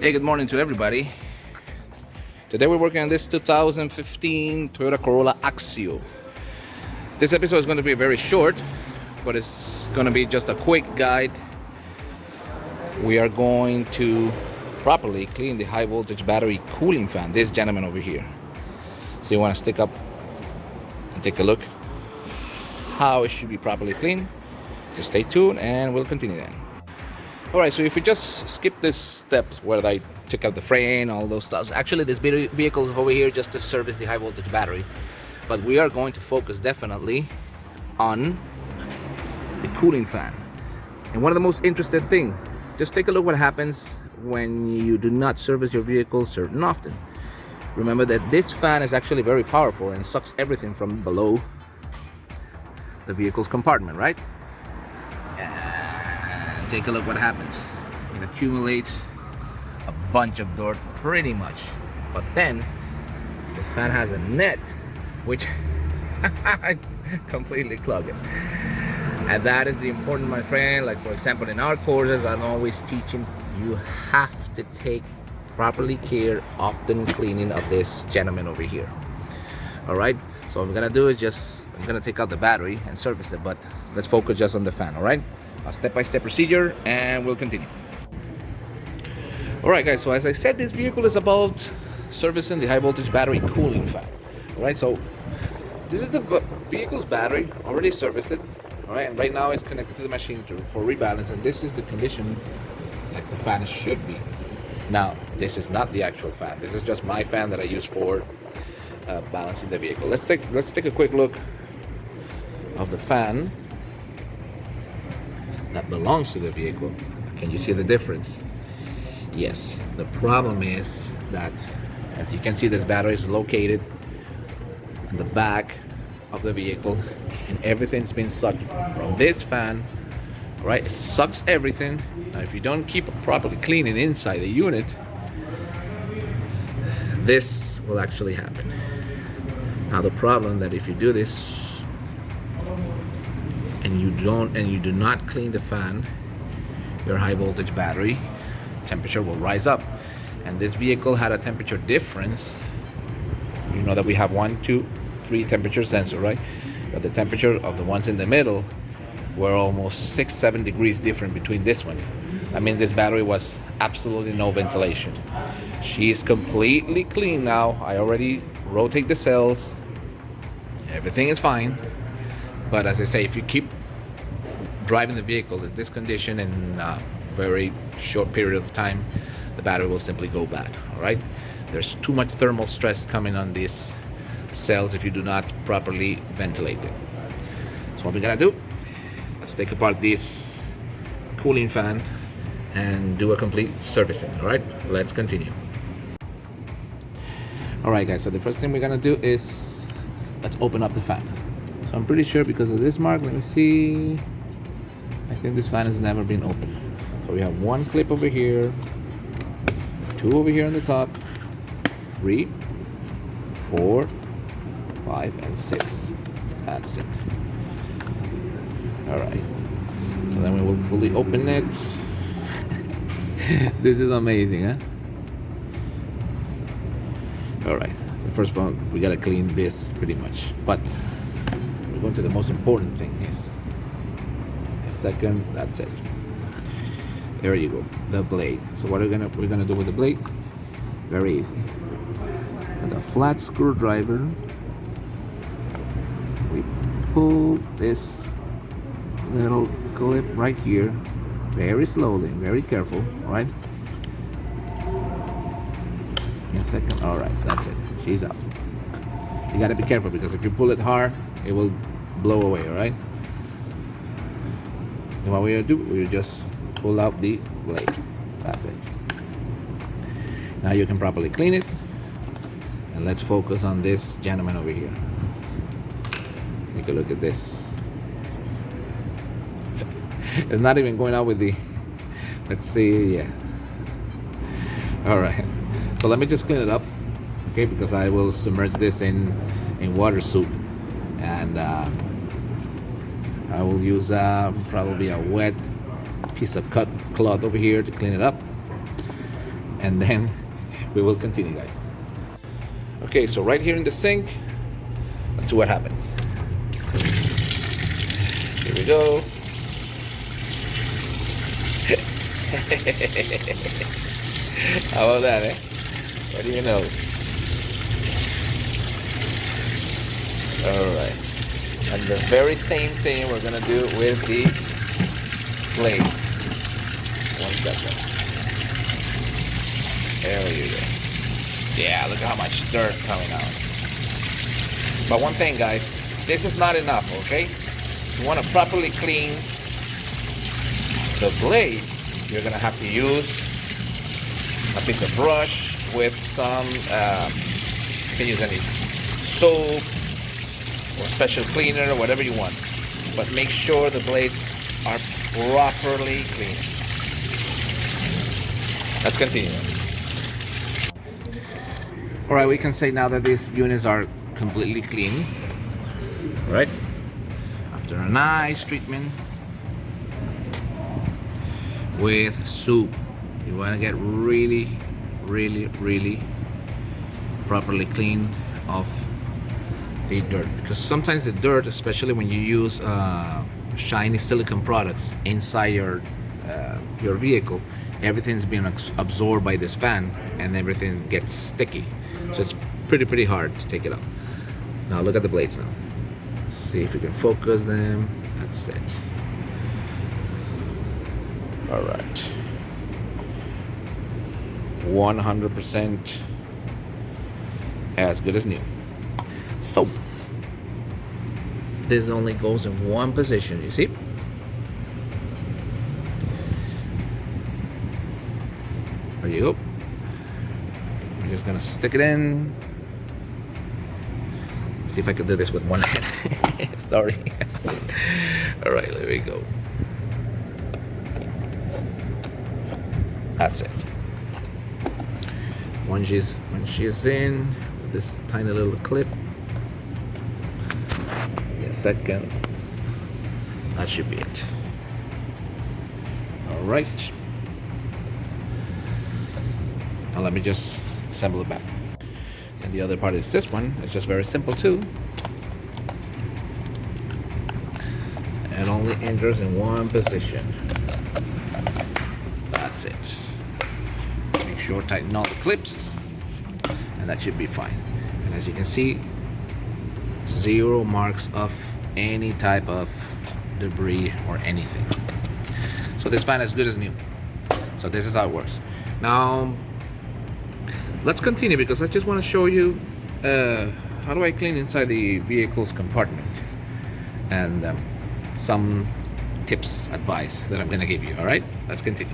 Hey, good morning to everybody. Today we're working on this 2015 Toyota Corolla Axio. This episode is going to be very short, but it's going to be just a quick guide. We are going to properly clean the high voltage battery cooling fan, this gentleman over here. So you want to stick up and take a look how it should be properly cleaned. Just stay tuned and we'll continue then. Alright, so if we just skip this step where I took out the frame, all those stuff. Actually, this vehicle is over here just to service the high voltage battery. But we are going to focus definitely on the cooling fan. And one of the most interesting things, just take a look what happens when you do not service your vehicle certain often. Remember that this fan is actually very powerful and sucks everything from below the vehicle's compartment, right? And take a look what happens. It accumulates a bunch of dirt pretty much. But then the fan has a net which completely clog it. And that is the important, my friend. Like for example, in our courses, I'm always teaching you have to take properly care of the cleaning of this gentleman over here. All right, so what I'm gonna do is I'm gonna take out the battery and service it, but let's focus just on the fan. All right, a step-by-step procedure and we'll continue. All right guys, so as I said, this vehicle is about servicing the high voltage battery cooling fan. All right, so this is the vehicle's battery, already serviced it. All right, and right now it's connected to the machine for rebalance, and this is the condition like the fan should be. Now, this is not the actual fan. This is just my fan that I use for balancing the vehicle. Let's take a quick look of the fan that belongs to the vehicle. Can you see the difference? Yes. The problem is that, as you can see, this battery is located in the back of the vehicle, and everything's been sucked from this fan. Right, it sucks everything. Now if you don't keep properly cleaning inside the unit, this will actually happen. Now the problem that if you do this and you do not clean the fan, your high voltage battery temperature will rise up. And this vehicle had a temperature difference. You know that we have 1, 2, 3 temperature sensor, right? But the temperature of the ones in the middle were almost 6-7 degrees different between this one. I mean, this battery was absolutely no ventilation. She's completely clean now. I already rotate the cells. Everything is fine. But as I say, if you keep driving the vehicle in this condition in a very short period of time, the battery will simply go bad. All right, there's too much thermal stress coming on these cells if you do not properly ventilate them. So what we're gonna do, let's take apart this cooling fan and do a complete servicing. All right, let's continue. All right guys, so the first thing we're gonna do is let's open up the fan. So I'm pretty sure because of this mark, let me see, I think this fan has never been opened. So we have 1 clip over here, 2 over here on the top, 3, 4, 5, and 6. That's it. All right, so then we will fully open it. This is amazing, huh? All right, so first of all, we gotta clean this pretty much, but we're going to the most important thing is second. That's it. There you go, the blade. So what we're gonna do with the blade? Very easy. With a flat screwdriver, we pull this little clip right here, very slowly, very careful. All right. In a second. All right, that's it. She's up. You gotta be careful because if you pull it hard, it will blow away. All right. And what we're gonna do, we just pull out the blade. That's it. Now you can properly clean it, and let's focus on this gentleman over here. Take a look at this. It's not even going out with the, let's see, yeah. All right, so let me just clean it up, okay, because I will submerge this in water soup, and I will use probably a wet piece of cut cloth over here to clean it up. and then we will continue, guys. Okay, so right here in the sink, let's see what happens. Here we go. How about that, eh? What do you know? Alright. And the very same thing we're gonna do with the blade. 1 second. There you go. Yeah, look at how much dirt coming out. But one thing, guys, this is not enough, okay? You want to properly clean the blade, you're gonna have to use a piece of brush with some, you can use any soap or special cleaner or whatever you want. But make sure the blades are properly clean. Let's continue. Alright, we can say now that these units are completely clean. Alright, after a nice treatment with soup, you want to get really properly clean of the dirt, because sometimes the dirt, especially when you use shiny silicone products inside your vehicle, everything's being absorbed by this fan and everything gets sticky, so it's pretty hard to take it off. Now look at the blades now. See if we can focus them. That's it. All right, 100% as good as new. So this only goes in one position, you see? There you go. We're just gonna stick it in. See if I can do this with one hand. Sorry. All right, there we go. That's it. Once she's in with this tiny little clip, a second, that should be it. All right. Now let me just assemble it back. And the other part is this one. It's just very simple too. It only enters in one position. That's it. Make sure tighten all the clips, and that should be fine. And as you can see, 0 marks of any type of debris or anything. So this fan is good as new. So this is how it works. Now let's continue, because I just want to show you how do I clean inside the vehicle's compartment, and some tips, advice that I'm going to give you. All right, let's continue.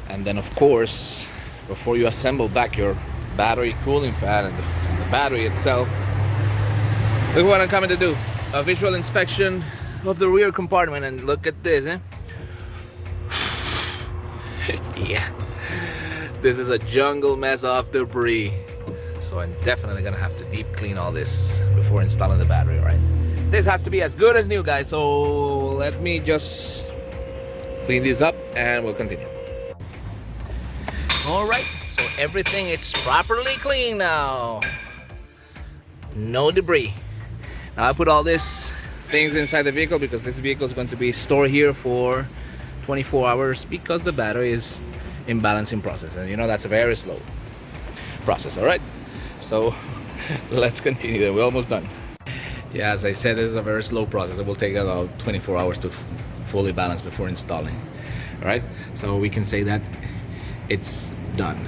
And then of course, before you assemble back your battery cooling fan and the battery itself, look what I'm coming to do. A visual inspection of the rear compartment, and look at this, eh? Yeah, this is a jungle mess of debris, so I'm definitely gonna have to deep clean all this before installing the battery. All right, this has to be as good as new, guys, so let me just clean these up and we'll continue. All right, so everything is properly clean now, no debris. Now I put all this things inside the vehicle because this vehicle is going to be stored here for 24 hours because the battery is in balancing process, and you know that's a very slow process. All right, so let's continue. We're almost done. Yeah, as I said, this is a very slow process. It will take about 24 hours to fully balance before installing. All right, so we can say that it's done.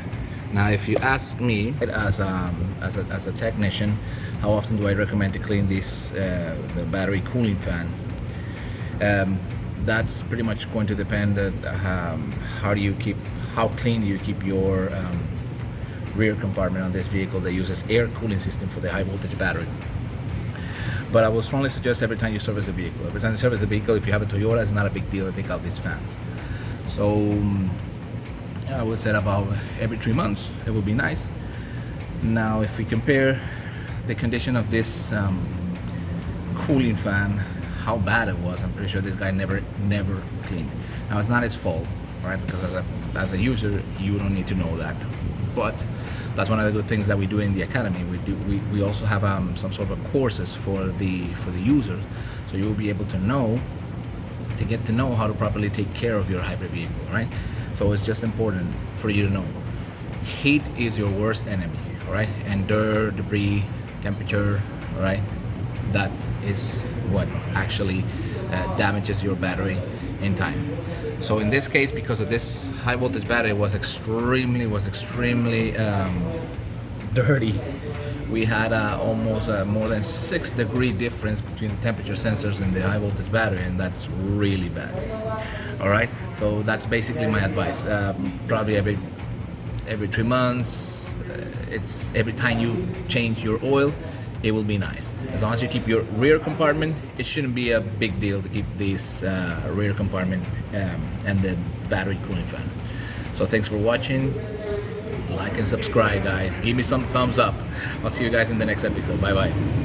Now if you ask me as a technician, how often do I recommend to clean this the battery cooling fan? That's pretty much going to depend on how clean you keep your rear compartment on this vehicle that uses air cooling system for the high voltage battery. But I will strongly suggest every time you service the vehicle. Every time you service the vehicle, if you have a Toyota, it's not a big deal to take out these fans. So I would say about every 3 months, it would be nice. Now if we compare the condition of this cooling fan, how bad it was, I'm pretty sure this guy never cleaned. Now it's not his fault, right? Because as a user, you don't need to know that. But that's one of the good things that we do in the academy. We also have some sort of courses for the users, so you will be able to get to know how to properly take care of your hybrid vehicle, right? So it's just important for you to know. Heat is your worst enemy, all right? And dirt, debris, temperature, all right? That is what actually damages your battery in time. So in this case, because of this high voltage battery was extremely dirty, we had almost more than 6-degree difference between the temperature sensors and the high voltage battery, and that's really bad. All right, so that's basically my advice. Probably every 3 months, it's every time you change your oil, it will be nice. As long as you keep your rear compartment, it shouldn't be a big deal to keep this rear compartment and the battery cooling fan. So thanks for watching. Like and subscribe, guys. Give me some thumbs up. I'll see you guys in the next episode. Bye bye.